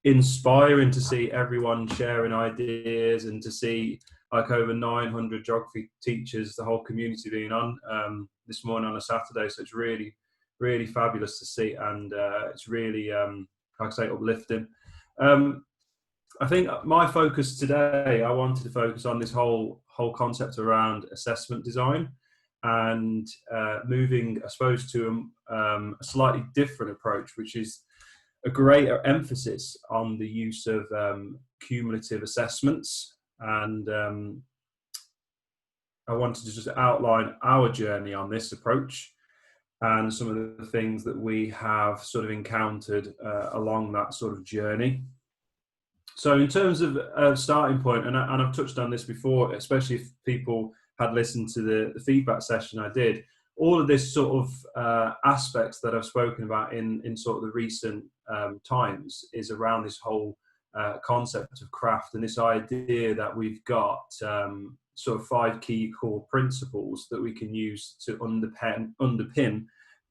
inspiring to see everyone sharing ideas and to see like over 900 geography teachers, the whole community being on this morning on a Saturday. So it's really, really fabulous to see, and it's really, like I say, uplifting. I think my focus today, I wanted to focus on this whole concept around assessment design and moving, I suppose, to a slightly different approach, which is a greater emphasis on the use of cumulative assessments. And I wanted to just outline our journey on this approach and some of the things that we have sort of encountered along that sort of journey. So in terms of starting point, and I've touched on this before, especially if people had listened to the feedback session I did, all of this sort of aspects that I've spoken about in sort of the recent times is around this whole concept of craft and this idea that we've got sort of 5 key core principles that we can use to underpin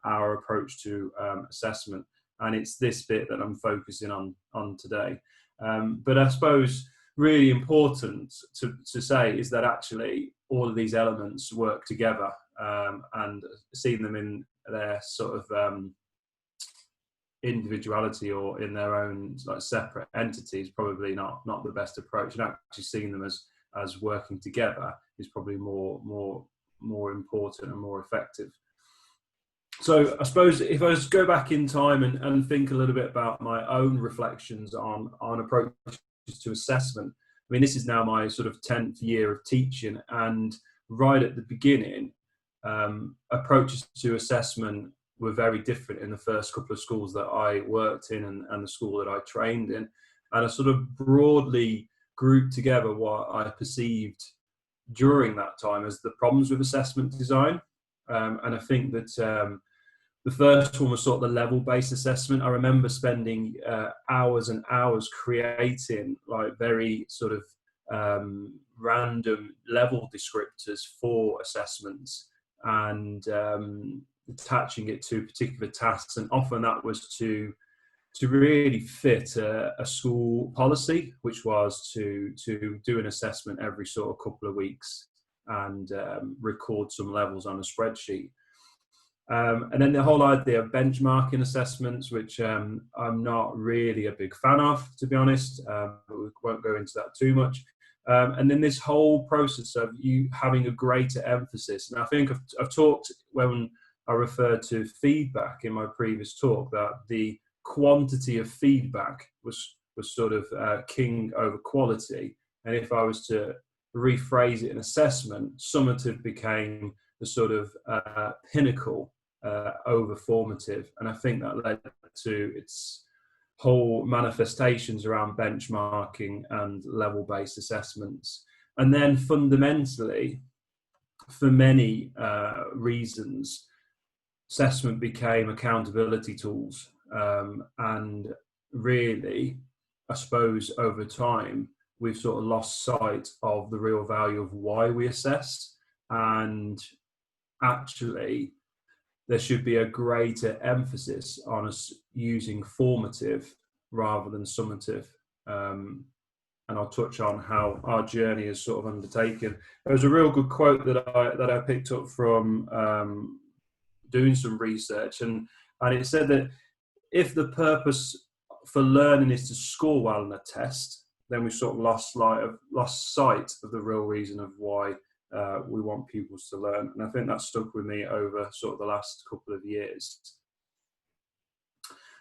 our approach to assessment. And it's this bit that I'm focusing on today. But I suppose really important to say is that actually all of these elements work together, and seeing them in their sort of individuality or in their own like separate entities probably not the best approach, and actually seeing them as working together is probably more important and more effective. So I suppose if I just go back in time and think a little bit about my own reflections on approaches to assessment. I mean, this is now my sort of 10th year of teaching, and right at the beginning, approaches to assessment were very different in the first couple of schools that I worked in and the school that I trained in. And I sort of broadly grouped together what I perceived during that time as the problems with assessment design. And I think that the first one was sort of the level-based assessment. I remember spending hours and hours creating like very sort of random level descriptors for assessments and attaching it to particular tasks. And often that was to really fit a school policy, which was to do an assessment every sort of couple of weeks and record some levels on a spreadsheet. And then the whole idea of benchmarking assessments, which I'm not really a big fan of, to be honest, but we won't go into that too much. And then this whole process of you having a greater emphasis. And I think I've talked when I referred to feedback in my previous talk that the quantity of feedback was sort of king over quality. And if I was to rephrase it in assessment, summative became the sort of pinnacle over formative. And I think that led to its whole manifestations around benchmarking and level-based assessments. And then fundamentally, for many reasons, assessment became accountability tools. And really, I suppose over time, we've sort of lost sight of the real value of why we assess. And actually, there should be a greater emphasis on us using formative rather than summative. And I'll touch on how our journey is sort of undertaken. There was a real good quote that I picked up from doing some research, and it said that if the purpose for learning is to score well on a test, then we've sort of lost sight of the real reason of why we want pupils to learn. And I think that stuck with me over sort of the last couple of years.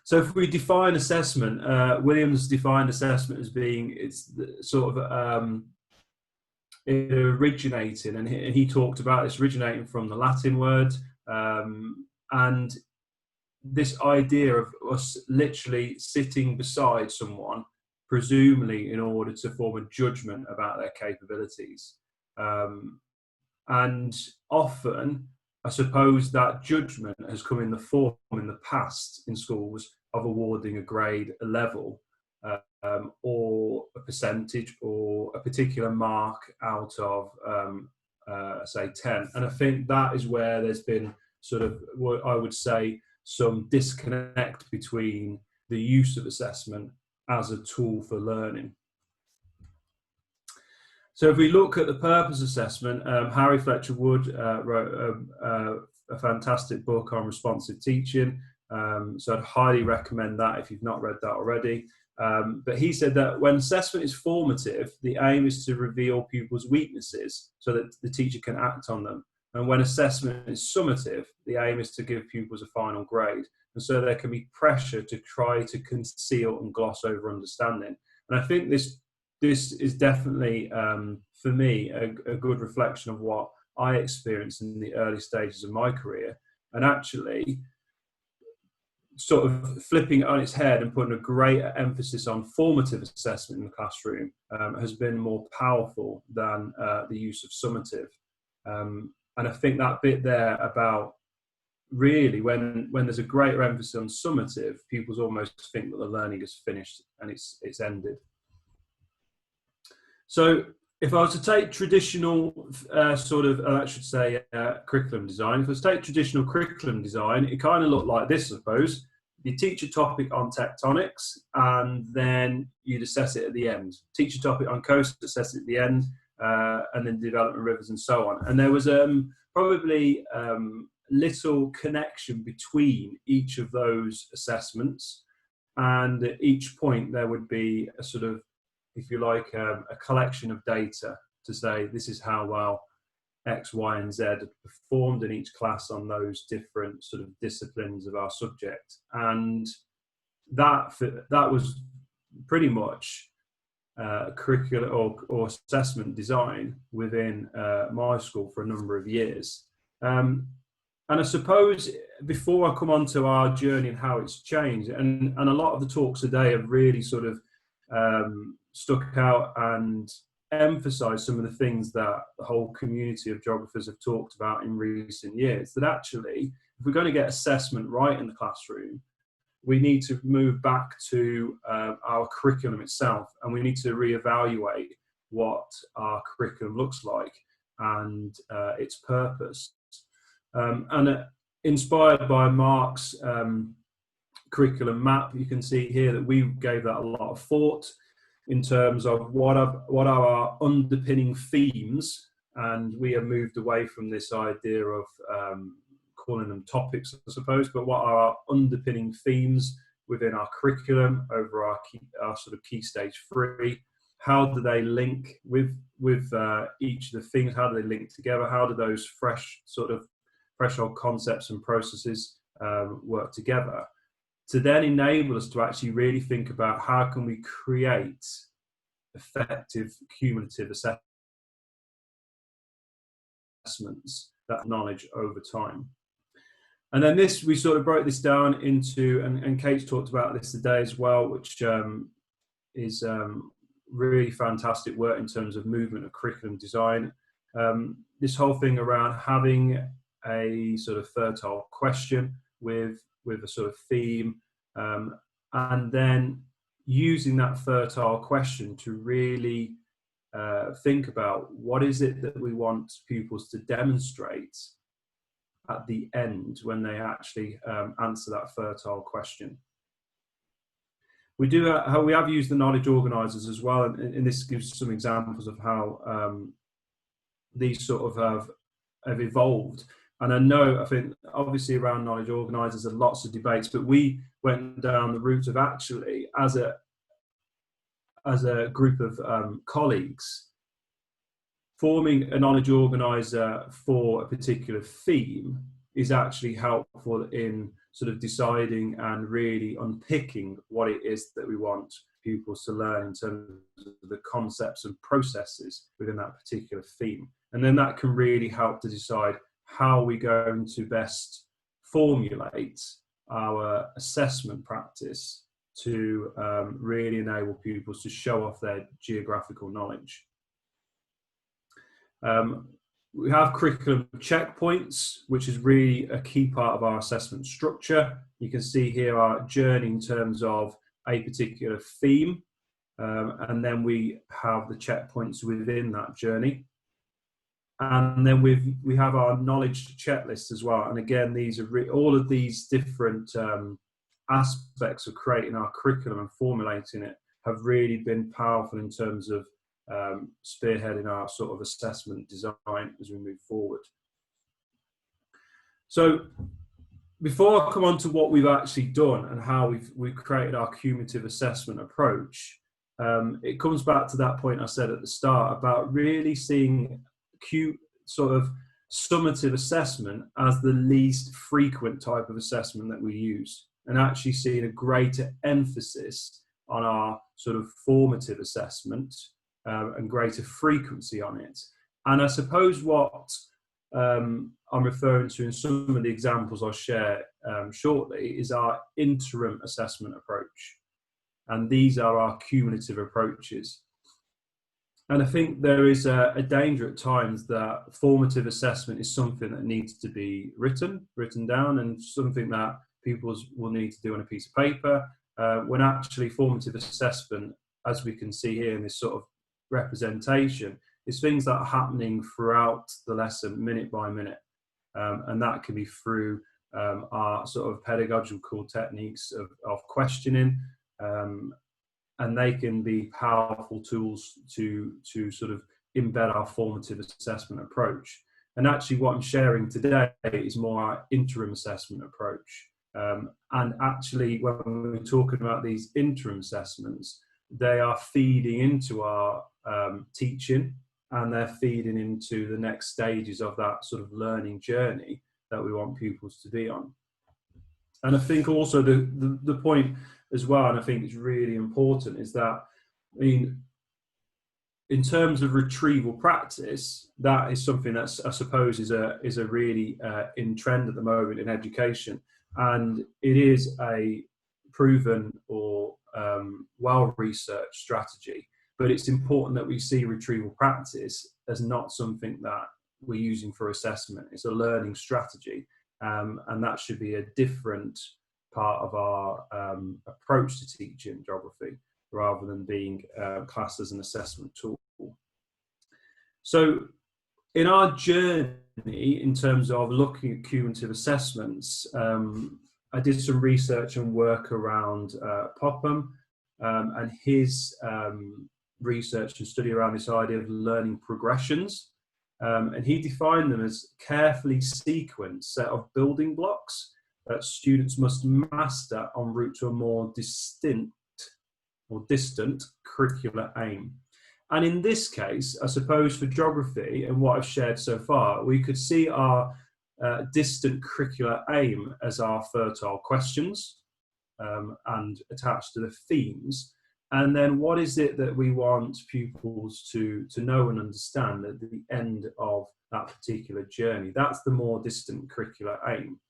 So if we define assessment, Williams defined assessment as being, it's sort of it originating, and he talked about this originating from the Latin word, and this idea of us literally sitting beside someone, presumably in order to form a judgment about their capabilities. And often, I suppose that judgment has come in the form in the past in schools of awarding a grade, a level, or a percentage, or a particular mark out of, say, 10. And I think that is where there's been sort of, what I would say, some disconnect between the use of assessment as a tool for learning. So if we look at the purpose assessment, Harry Fletcher Wood wrote a fantastic book on responsive teaching. So I'd highly recommend that if you've not read that already. But he said that when assessment is formative, the aim is to reveal pupils' weaknesses so that the teacher can act on them. And when assessment is summative, the aim is to give pupils a final grade. And so there can be pressure to try to conceal and gloss over understanding. And I think this is definitely, for me, a good reflection of what I experienced in the early stages of my career. And actually, sort of flipping it on its head and putting a greater emphasis on formative assessment in the classroom has been more powerful than the use of summative. And I think that bit there about really when there's a greater emphasis on summative, pupils almost think that the learning is finished and it's ended. So if I was to take traditional curriculum design, if I was to take traditional curriculum design, it kind of looked like this, I suppose. You teach a topic on tectonics and then you'd assess it at the end. Teach a topic on coast, assess it at the end, and then development rivers and so on. And there was probably little connection between each of those assessments. And at each point there would be a sort of, if you like, a collection of data to say this is how well X, Y, and Z had performed in each class on those different sort of disciplines of our subject. And that was pretty much curricular or assessment design within my school for a number of years. And I suppose before I come on to our journey and how it's changed, and a lot of the talks today have really sort of stuck out and emphasised some of the things that the whole community of geographers have talked about in recent years, that actually, if we're going to get assessment right in the classroom, we need to move back to our curriculum itself, and we need to reevaluate what our curriculum looks like and its purpose. And inspired by Mark's curriculum map, you can see here that we gave that a lot of thought in terms of what are our underpinning themes, and we have moved away from this idea of calling them topics, I suppose, but what are our underpinning themes within our curriculum over our sort of key stage 3? How do they link with each of the themes? How do they link together? How do those threshold concepts and processes work together to then enable us to actually really think about how can we create effective cumulative assessments that knowledge over time. And then we sort of broke this down into, and Kate's talked about this today as well, which is really fantastic work in terms of movement of curriculum design. This whole thing around having a sort of fertile question with a sort of theme, and then using that fertile question to really think about what is it that we want pupils to demonstrate at the end when they actually answer that fertile question. We have used the knowledge organisers as well, and this gives some examples of how these sort of have evolved. And I think obviously around knowledge organisers there are lots of debates, but we went down the route of actually as a group of colleagues forming a knowledge organiser for a particular theme is actually helpful in sort of deciding and really unpicking what it is that we want pupils to learn in terms of the concepts and processes within that particular theme. And then that can really help to decide how we're going to best formulate our assessment practice to really enable pupils to show off their geographical knowledge. We have curriculum checkpoints, which is really a key part of our assessment structure. You can see here our journey in terms of a particular theme, and then we have the checkpoints within that journey. And then we have our knowledge checklist as well. And again, these are all of these different aspects of creating our curriculum and formulating it have really been powerful in terms of spearheading our sort of assessment design as we move forward. So before I come on to what we've actually done and how we've created our cumulative assessment approach, it comes back to that point I said at the start about really seeing sort of summative assessment as the least frequent type of assessment that we use, and actually seeing a greater emphasis on our sort of formative assessment and greater frequency on it. And I suppose what I'm referring to in some of the examples I'll share shortly is our interim assessment approach. And these are our cumulative approaches. And I think there is a danger at times that formative assessment is something that needs to be written down, and something that people will need to do on a piece of paper, when actually formative assessment, as we can see here in this sort of representation, is things that are happening throughout the lesson, minute by minute. And that can be through our sort of pedagogical techniques of questioning, and they can be powerful tools to sort of embed our formative assessment approach. And actually what I'm sharing today is more our interim assessment approach. And actually when we're talking about these interim assessments, they are feeding into our teaching, and they're feeding into the next stages of that sort of learning journey that we want pupils to be on. And I think also the point as well, and I think it's really important, is that, I mean, in terms of retrieval practice, that is something that I suppose is a really in trend at the moment in education, and it is a proven or well-researched strategy. But it's important that we see retrieval practice as not something that we're using for assessment. It's a learning strategy, and that should be a different part of our approach to teaching geography, rather than being classed as an assessment tool. So in our journey in terms of looking at cumulative assessments, I did some research and work around Popham and his research and study around this idea of learning progressions. And he defined them as carefully sequenced set of building blocks that students must master en route to a more distant curricular aim. And in this case, I suppose for geography and what I've shared so far, we could see our distant curricular aim as our fertile questions and attached to the themes. And then what is it that we want pupils to know and understand at the end of that particular journey? That's the more distant curricular aim.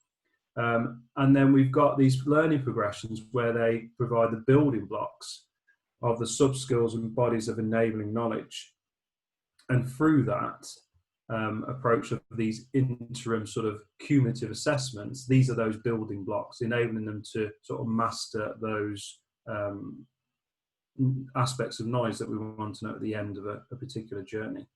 And then we've got these learning progressions where they provide the building blocks of the sub-skills and bodies of enabling knowledge. And through that approach of these interim sort of cumulative assessments, these are those building blocks, enabling them to sort of master those aspects of knowledge that we want to know at the end of a particular journey.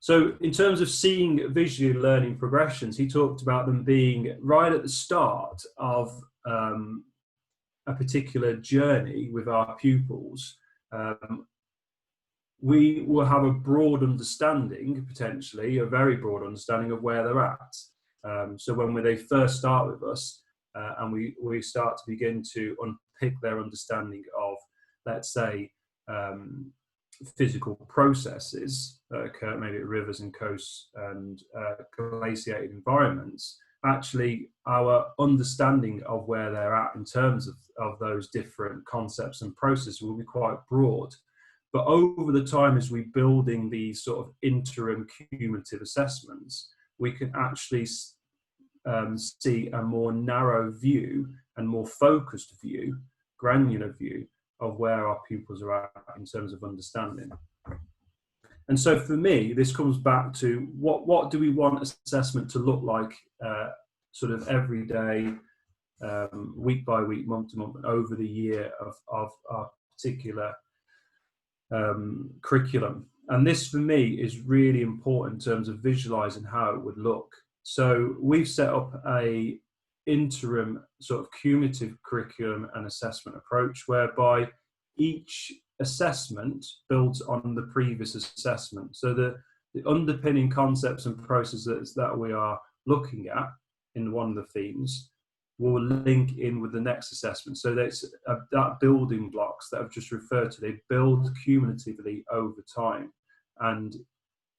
So in terms of seeing visually learning progressions, he talked about them being right at the start of a particular journey with our pupils. We will have a broad understanding, potentially a very broad understanding of where they're at. So when they first start with us and we start to begin to unpick their understanding of, let's say, physical processes that occur maybe at rivers and coasts and glaciated environments, actually our understanding of where they're at in terms of those different concepts and processes will be quite broad. But over the time, as we're building these sort of interim cumulative assessments, we can actually see a more narrow view and more focused view, granular view of where our pupils are at in terms of understanding. And so for me, this comes back to what do we want assessment to look like sort of every day, week by week, month to month, and over the year of our particular curriculum. And this for me is really important in terms of visualizing how it would look. So we've set up a interim sort of cumulative curriculum and assessment approach, whereby each assessment builds on the previous assessment. So the underpinning concepts and processes that we are looking at in one of the themes will link in with the next assessment. So that's that building blocks that I've just referred to, they build cumulatively over time and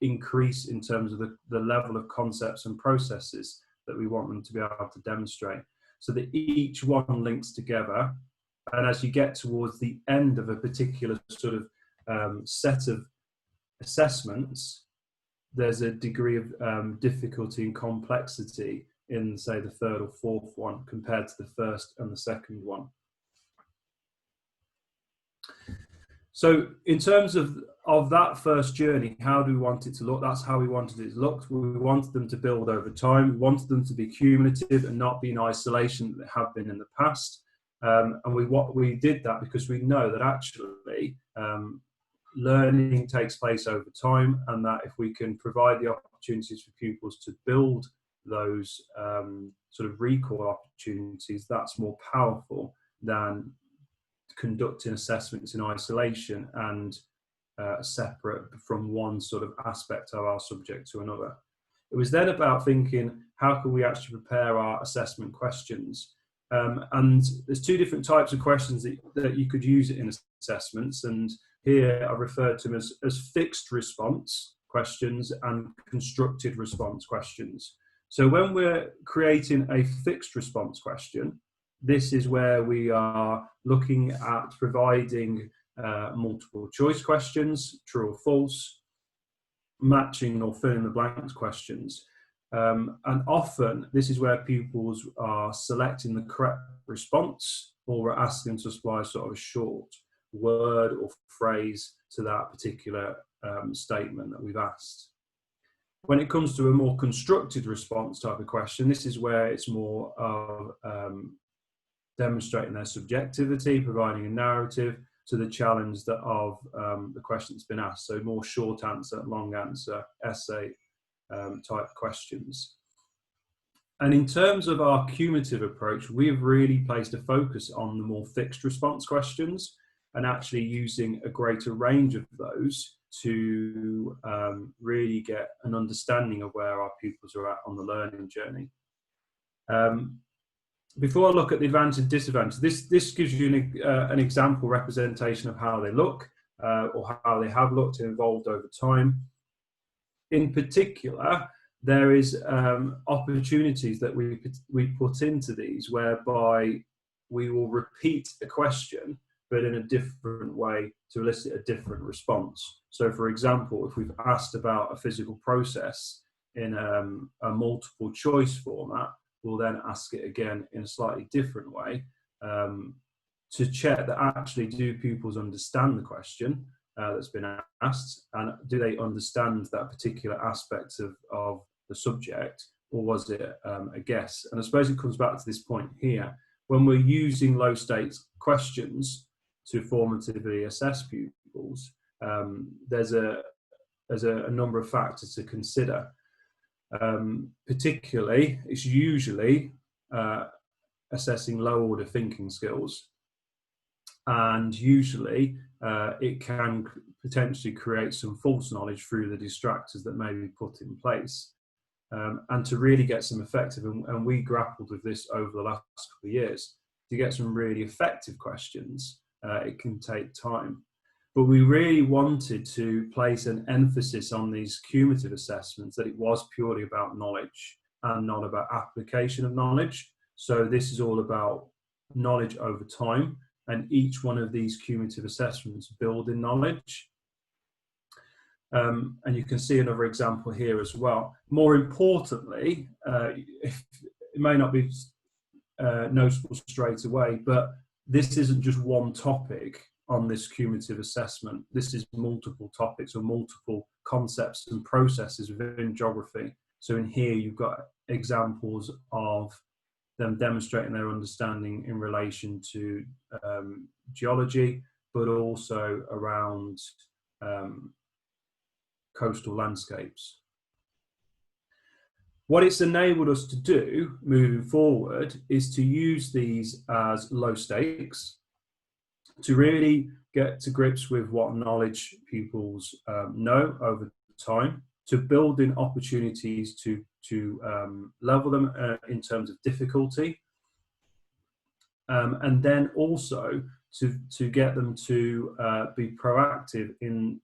increase in terms of the level of concepts and processes that we want them to be able to demonstrate. So that each one links together, and as you get towards the end of a particular sort of set of assessments, there's a degree of difficulty and complexity in, say, the third or fourth one compared to the first and the second one. So in terms of that first journey, how do we want it to look? That's how we wanted it to look. We wanted them to build over time. We wanted them to be cumulative and not be in isolation that they have been in the past. And we did that because we know that actually learning takes place over time, and that if we can provide the opportunities for pupils to build those sort of recall opportunities, that's more powerful than conducting assessments in isolation and separate from one sort of aspect of our subject to another. It was then about thinking, how can we actually prepare our assessment questions? And there's two different types of questions that you could use in assessments, and here I refer to them as fixed response questions and constructed response questions. So when we're creating a fixed response question, this is where we are looking at providing multiple choice questions, true or false, matching or fill in the blanks questions. And often this is where pupils are selecting the correct response, or we're asking them to supply sort of a short word or phrase to that particular statement that we've asked. When it comes to a more constructed response type of question, this is where it's more of demonstrating their subjectivity, providing a narrative to the challenge of the question that's been asked. So more short answer, long answer, essay type questions. And in terms of our cumulative approach, we have really placed a focus on the more fixed response questions and actually using a greater range of those to really get an understanding of where our pupils are at on the learning journey. Before I look at the advantage and disadvantage, this gives you an example representation of how they look or how they have looked and evolved over time. In particular, there is opportunities that we put into these whereby we will repeat a question but in a different way to elicit a different response. So for example, if we've asked about a physical process in a multiple choice format, we'll then ask it again in a slightly different way to check that actually do pupils understand the question that's been asked, and do they understand that particular aspect of the subject, or was it a guess? And I suppose it comes back to this point here. When we're using low stakes questions to formatively assess pupils, there's a number of factors to consider. Particularly, it's usually assessing low order thinking skills, and usually it can potentially create some false knowledge through the distractors that may be put in place. And to really get some effective, and we grappled with this over the last couple of years, to get some really effective questions, it can take time. But we really wanted to place an emphasis on these cumulative assessments, that it was purely about knowledge and not about application of knowledge. So this is all about knowledge over time, and each one of these cumulative assessments building knowledge. And you can see another example here as well. More importantly, it may not be noticeable straight away, but this isn't just one topic on this cumulative assessment. This is multiple topics or multiple concepts and processes within geography. So in here, you've got examples of them demonstrating their understanding in relation to geology, but also around coastal landscapes. What it's enabled us to do moving forward is to use these as low stakes, to really get to grips with what knowledge pupils know over time, to build in opportunities to level them in terms of difficulty, and then also to get them to be proactive in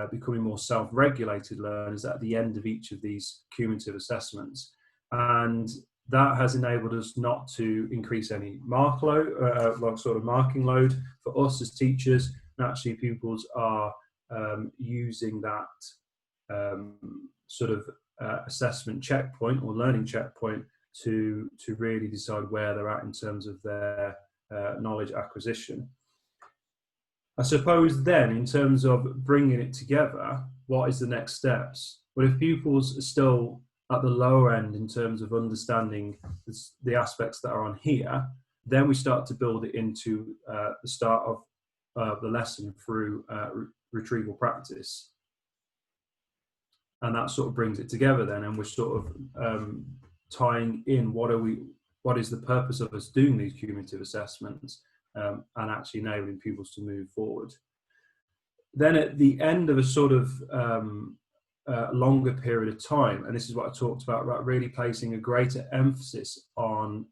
becoming more self-regulated learners at the end of each of these cumulative assessments. And that has enabled us not to increase any mark load, like sort of marking load for us as teachers. And actually, pupils are using that sort of assessment checkpoint or learning checkpoint to really decide where they're at in terms of their knowledge acquisition. I suppose then, in terms of bringing it together, what is the next steps? Well, if pupils are still at the lower end in terms of understanding the aspects that are on here, then we start to build it into the start of the lesson through retrieval practice. And that sort of brings it together then, and we're sort of tying in what is the purpose of us doing these cumulative assessments, and actually enabling pupils to move forward. Then at the end of a sort of longer period of time, and this is what I talked about really placing a greater emphasis on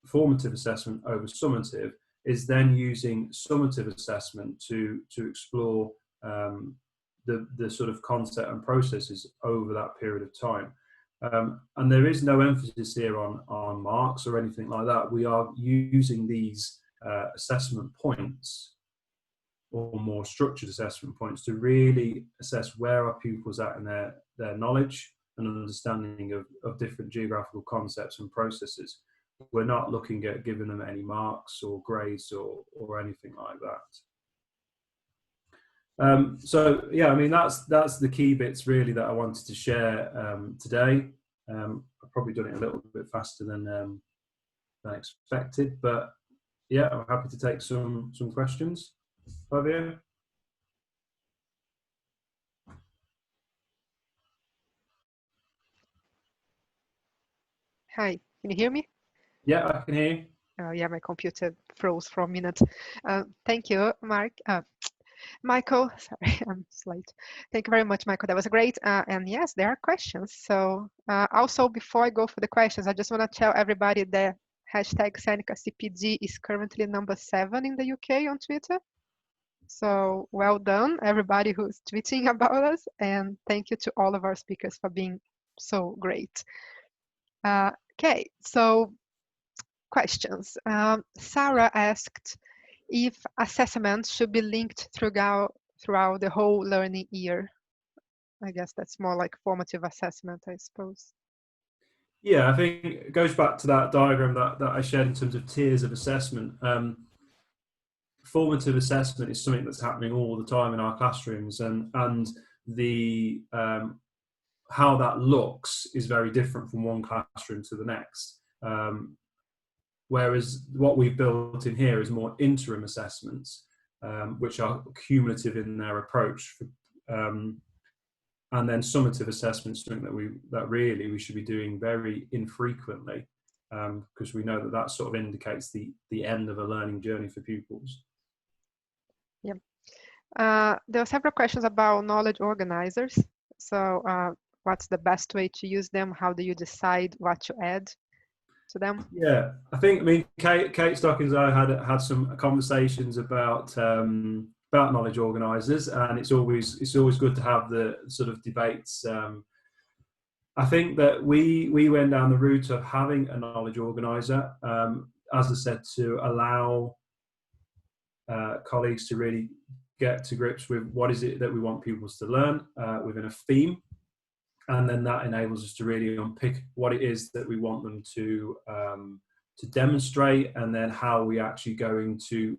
formative assessment over summative, is then using summative assessment to explore the sort of concept and processes over that period of time. And there is no emphasis here on marks or anything like that. We are using these assessment points, or more structured assessment points, to really assess where our pupils at in their knowledge and understanding of different geographical concepts and processes. We're not looking at giving them any marks or grades or anything like that. So yeah, I mean, that's the key bits really that I wanted to share today. I've probably done it a little bit faster than expected, but yeah, I'm happy to take some questions. Fabio? Hi, can you hear me? Yeah, I can hear you. Yeah, my computer froze for a minute. Thank you, Michael. Sorry, I'm late. Thank you very much, Michael. That was great. And yes, there are questions. So also, before I go for the questions, I just want to tell everybody that hashtag SenecaCPD is currently number 7 in the UK on Twitter. So well done, everybody who's tweeting about us. And thank you to all of our speakers for being so great. Okay, so questions. Sarah asked if assessments should be linked throughout the whole learning year. I guess that's more like formative assessment, I suppose. Yeah, I think it goes back to that diagram that I shared in terms of tiers of assessment. Formative assessment is something that's happening all the time in our classrooms, and the how that looks is very different from one classroom to the next. Whereas what we've built in here is more interim assessments, which are cumulative in their approach. And then summative assessments, something that really we should be doing very infrequently, because we know that sort of indicates the end of a learning journey for pupils. Yeah. There are several questions about knowledge organizers. So what's the best way to use them? How do you decide what to add to them? Yeah, I mean, Kate Stockings and I had some conversations about knowledge organisers, and it's always good to have the sort of debates. I think that we went down the route of having a knowledge organiser, as I said, to allow colleagues to really get to grips with what is it that we want pupils to learn within a theme. And then that enables us to really unpick what it is that we want them to demonstrate, and then how we actually going to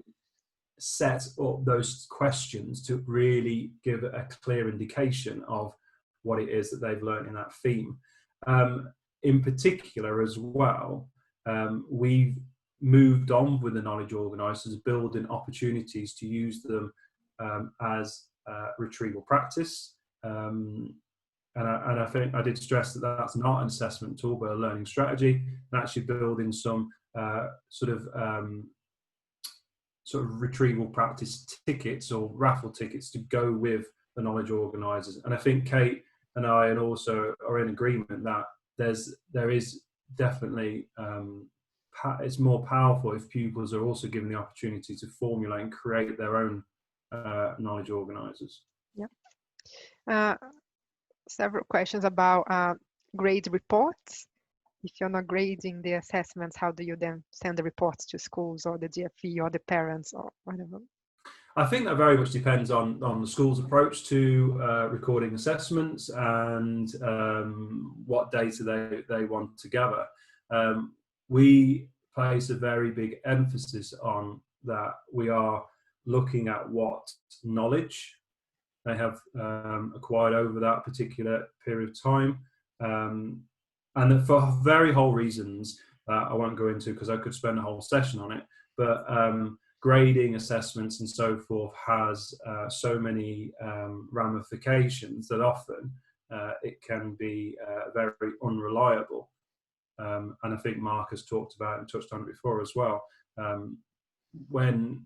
set up those questions to really give a clear indication of what it is that they've learned in that theme. In particular as well, we've moved on with the knowledge organisers, building opportunities to use them as retrieval practice. And I think I did stress that that's not an assessment tool, but a learning strategy, and actually building some sort of retrieval practice tickets or raffle tickets to go with the knowledge organisers. And I think Kate and I and also are in agreement that there is definitely it's more powerful if pupils are also given the opportunity to formulate and create their own knowledge organisers. Yeah. Several questions about grade reports. If you're not grading the assessments, how do you then send the reports to schools or the DFE or the parents or whatever? I think that very much depends on the school's approach to recording assessments and what data they want to gather. We place a very big emphasis on that. We are looking at what knowledge they have acquired over that particular period of time. And for very whole reasons that I won't go into because I could spend a whole session on it, but grading assessments and so forth has so many ramifications that often it can be very unreliable. And I think Mark has talked about and touched on it before as well. When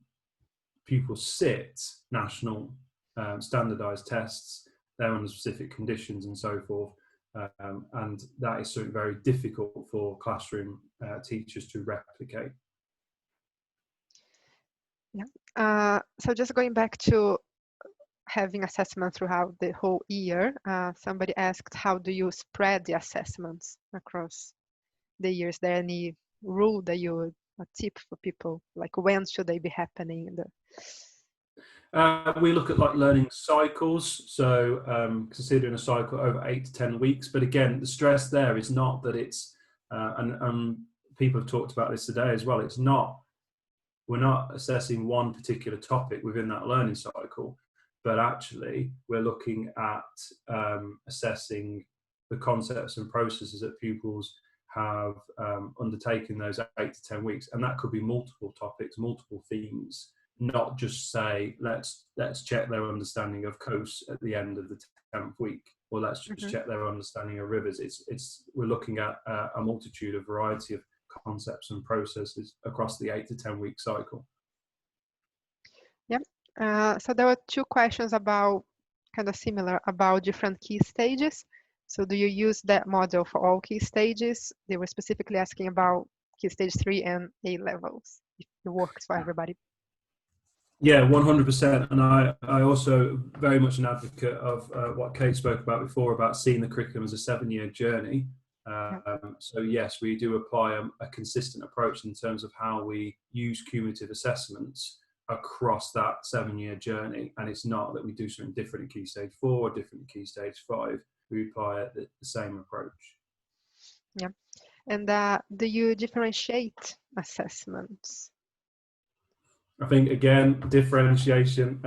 pupils sit national standardized tests, they're under specific conditions and so forth. And that is something very difficult for classroom teachers to replicate. Yeah. So just going back to having assessment throughout the whole year, somebody asked, how do you spread the assessments across the years? Is there any rule that you would, a tip for people, like when should they be happening? We look at like learning cycles, so considering a cycle over 8 to 10 weeks. But again, the stress there is not that it's, and people have talked about this today as well, it's not, we're not assessing one particular topic within that learning cycle, but actually we're looking at assessing the concepts and processes that pupils have undertaken those 8 to 10 weeks. And that could be multiple topics, multiple themes. Not just say let's check their understanding of coasts at the end of the 10th week, or let's just check their understanding of rivers. It's we're looking at a multitude, a variety of concepts and processes across the 8 to 10 week cycle. Yeah. So there were two questions about kind of similar about different key stages. So do you use that model for all key stages? They were specifically asking about key stage 3 and A levels, if it works for everybody. Yeah, 100%. And I also very much an advocate of what Kate spoke about before about seeing the curriculum as a 7-year journey. So yes, we do apply a consistent approach in terms of how we use cumulative assessments across that 7-year journey. And it's not that we do something different in Key Stage 4 or different in Key Stage 5. We apply the same approach. Yeah. And do you differentiate assessments? I think, again, differentiation,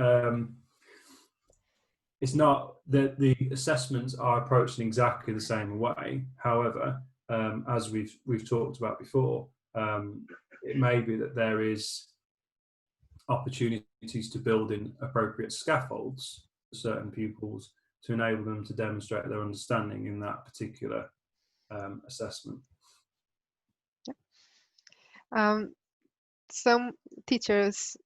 it's not that the assessments are approached in exactly the same way. However, as we've talked about before, it may be that there is opportunities to build in appropriate scaffolds for certain pupils to enable them to demonstrate their understanding in that particular assessment. Some teachers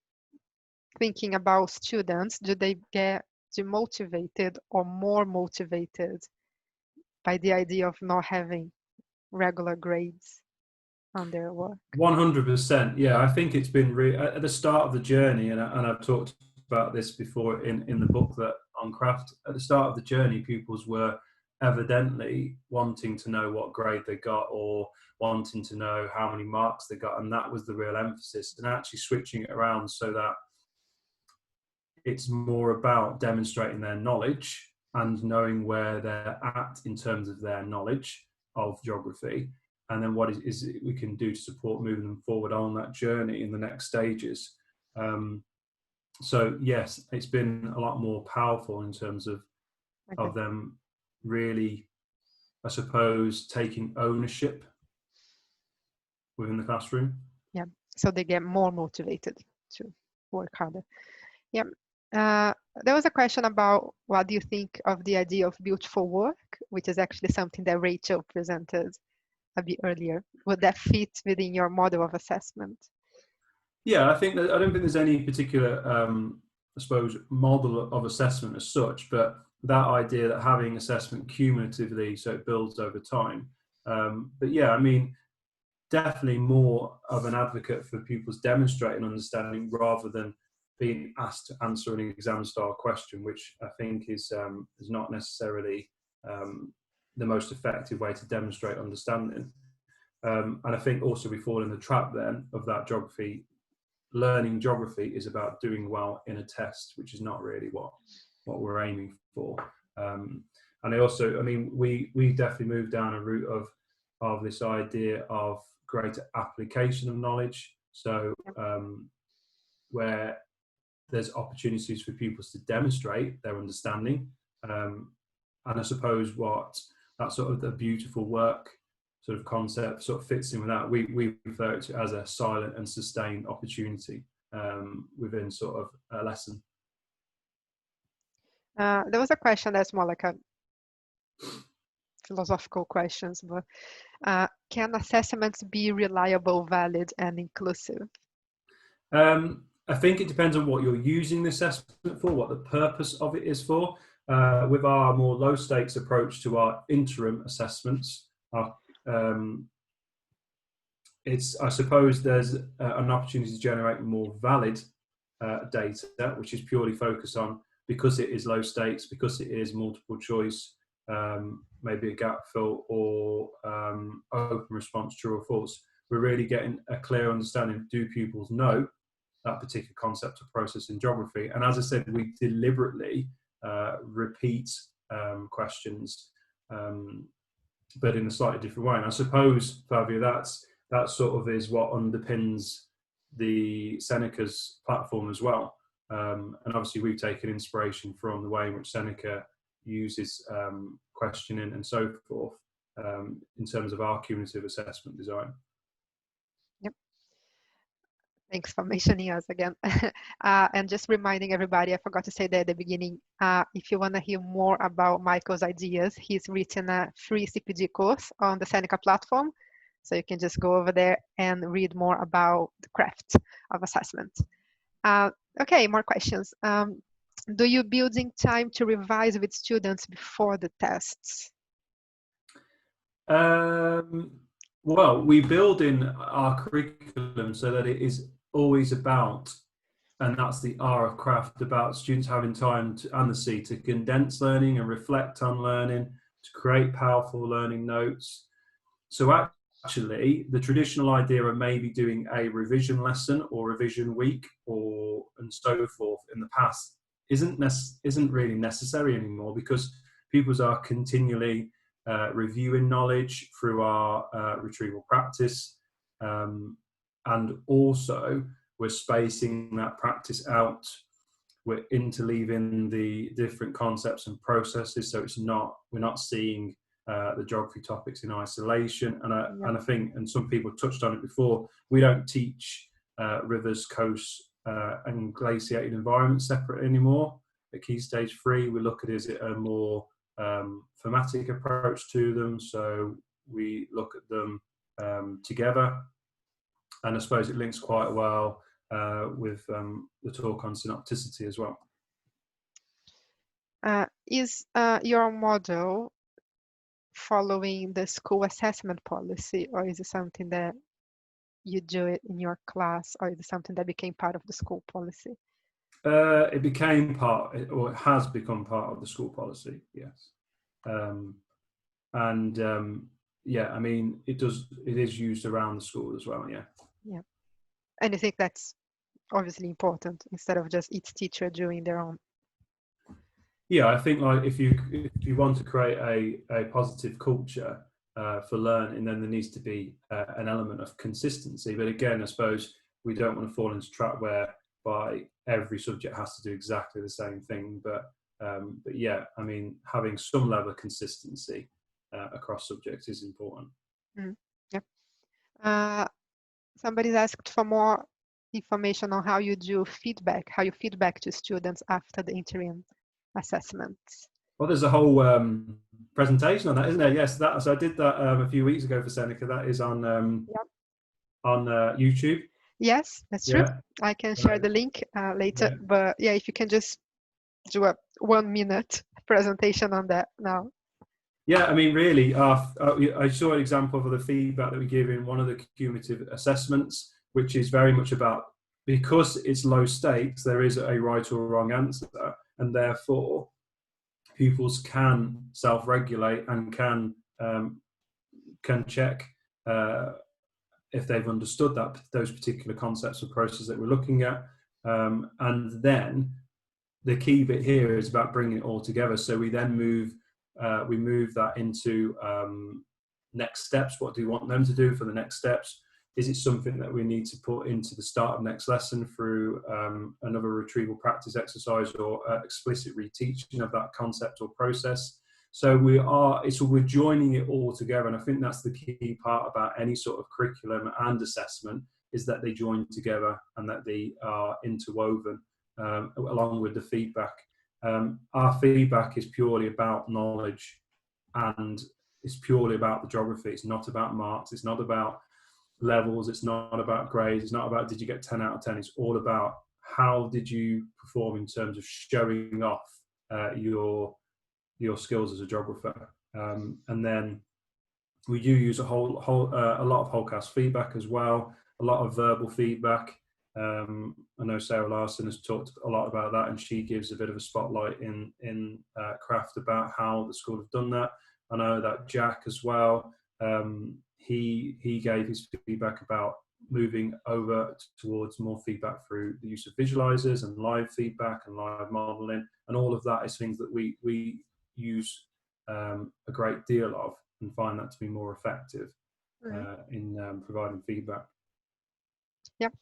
thinking about students, do they get demotivated or more motivated by the idea of not having regular grades on their work? 100%. Yeah, I think it's been at the start of the journey, and I've talked about this before in the book that on craft. At the start of the journey, pupils were evidently wanting to know what grade they got or wanting to know how many marks they got, and that was the real emphasis. And actually switching it around so that it's more about demonstrating their knowledge and knowing where they're at in terms of their knowledge of geography, and then what is it we can do to support moving them forward on that journey in the next stages. So yes, it's been a lot more powerful in terms of them really, I suppose, taking ownership within the classroom. Yeah, so they get more motivated to work harder. Yeah. There was a question about what do you think of the idea of beautiful work, which is actually something that Rachel presented a bit earlier. Would that fit within your model of assessment? Yeah, I think that I don't think there's any particular, I suppose, model of assessment as such, but that idea that having assessment cumulatively, so it builds over time. But yeah, I mean, definitely more of an advocate for pupils demonstrating understanding rather than being asked to answer an exam style question, which I think is not necessarily the most effective way to demonstrate understanding. And I think also we fall in the trap then of that geography. Learning geography is about doing well in a test, which is not really what we're aiming for. And I mean, we definitely moved down a route of this idea of greater application of knowledge. So where there's opportunities for pupils to demonstrate their understanding. And I suppose what that sort of the beautiful work sort of concept sort of fits in with that. We refer to it as a silent and sustained opportunity within sort of a lesson. There was a question that's more like a philosophical questions, but can assessments be reliable, valid, and inclusive? I think it depends on what you're using the assessment for, what the purpose of it is for. With our more low stakes approach to our interim assessments, I suppose there's an opportunity to generate more valid data, which is purely focused on, because it is low stakes, because it is multiple choice, maybe a gap fill or open response, true or false. We're really getting a clear understanding, do pupils know that particular concept or process in geography? And as I said, we deliberately repeat questions, but in a slightly different way. And I suppose, Fabio, that sort of is what underpins the Seneca's platform as well. And obviously we've taken inspiration from the way in which Seneca uses questioning and so forth in terms of our cumulative assessment design. Yep. Thanks for mentioning us again. And just reminding everybody, I forgot to say that at the beginning, if you want to hear more about Michael's ideas, he's written a free CPD course on the Seneca platform. So you can just go over there and read more about the craft of assessment. Okay, more questions. Do you build in time to revise with students before the tests? Well, we build in our curriculum so that it is always about, and that's the R of craft, about students having time to, and the C, to condense learning and reflect on learning, to create powerful learning notes. So actually, the traditional idea of maybe doing a revision lesson or revision week or and so forth in the past isn't really necessary anymore, because pupils are continually reviewing knowledge through our retrieval practice, and also we're spacing that practice out. We're interleaving the different concepts and processes, so we're not seeing the geography topics in isolation. And I think, and some people touched on it before, we don't teach rivers, coasts, and glaciated environments separate anymore. At Key Stage 3, we look at it as a more thematic approach to them, so we look at them together. And I suppose it links quite well with the talk on synopticity as well. Is your model following the school assessment policy, or is it something that you do it in your class, or is it something that became part of the school policy? It became part, or it has become part of the school policy, yes. Yeah, I mean, it is used around the school as well, yeah. Yeah. And I think that's obviously important, instead of just each teacher doing their own. Yeah, I think like if you want to create a positive culture for learning, then there needs to be an element of consistency. But again, I suppose we don't want to fall into a trap whereby every subject has to do exactly the same thing. But yeah, I mean, having some level of consistency across subjects is important. Yeah. Somebody's asked for more information on how you do feedback, how you feedback to students after the interim assessments. Well, there's a whole presentation on that, isn't there? Yes, so I did that a few weeks ago for Seneca. That is on Yep. on YouTube. Yes, that's true. Yeah. I can share the link later, Yeah. but yeah, if you can just do a 1-minute presentation on that now. Yeah, I mean, really, I saw an example of the feedback that we give in one of the cumulative assessments, which is very much about, because it's low stakes, there is a right or wrong answer, and therefore pupils can self-regulate and can check if they've understood those particular concepts or processes that we're looking at, and then the key bit here is about bringing it all together. So we then move that into next steps. What do we want them to do for the next steps? Is it something that we need to put into the start of next lesson through another retrieval practice exercise, or explicit reteaching of that concept or process? So we're joining it all together, and I think that's the key part about any sort of curriculum and assessment, is that they join together and that they are interwoven along with the feedback. Our feedback is purely about knowledge, and it's purely about the geography. It's not about marks. It's not about levels. It's not about grades. It's not about did you get 10 out of 10. It's all about how did you perform in terms of showing off your skills as a geographer. And then we do use a lot of whole class feedback as well, a lot of verbal feedback. I know Sarah Larson has talked a lot about that, and she gives a bit of a spotlight in Craft about how the school have done that. I know that Jack as well, he gave his feedback about moving over towards more feedback through the use of visualizers and live feedback and live modeling, and all of that is things that we use a great deal of, and find that to be more effective in providing feedback. Yep.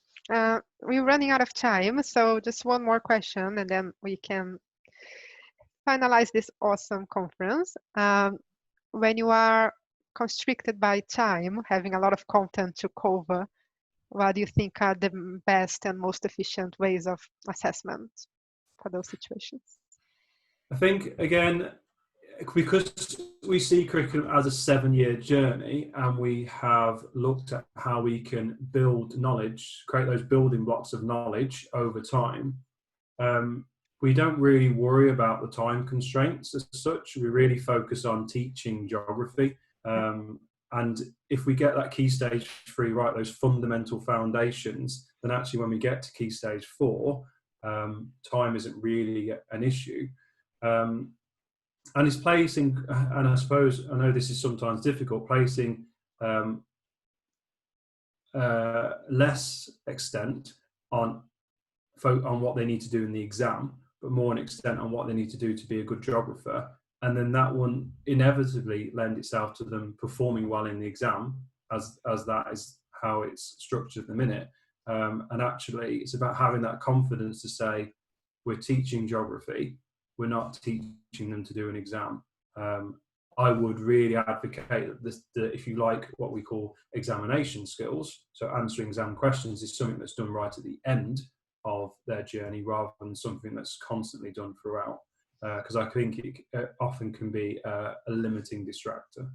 We're running out of time, so just one more question, and then we can finalize this awesome conference. When you are constricted by time, having a lot of content to cover, what do you think are the best and most efficient ways of assessment for those situations? I think, again, because we see curriculum as a 7-year journey, and we have looked at how we can build knowledge, create those building blocks of knowledge over time, we don't really worry about the time constraints as such. We really focus on teaching geography. And if we get that key stage 3 right, those fundamental foundations, then actually when we get to key stage 4, time isn't really an issue. And it's placing, and I suppose, I know this is sometimes difficult, placing less extent on what they need to do in the exam, but more an extent on what they need to do to be a good geographer. And then that will inevitably lend itself to them performing well in the exam, as that is how it's structured at the minute. And actually, it's about having that confidence to say, we're teaching geography, we're not teaching them to do an exam. I would really advocate that if you like what we call examination skills, so answering exam questions is something that's done right at the end of their journey, rather than something that's constantly done throughout, because I think it often can be a limiting distractor.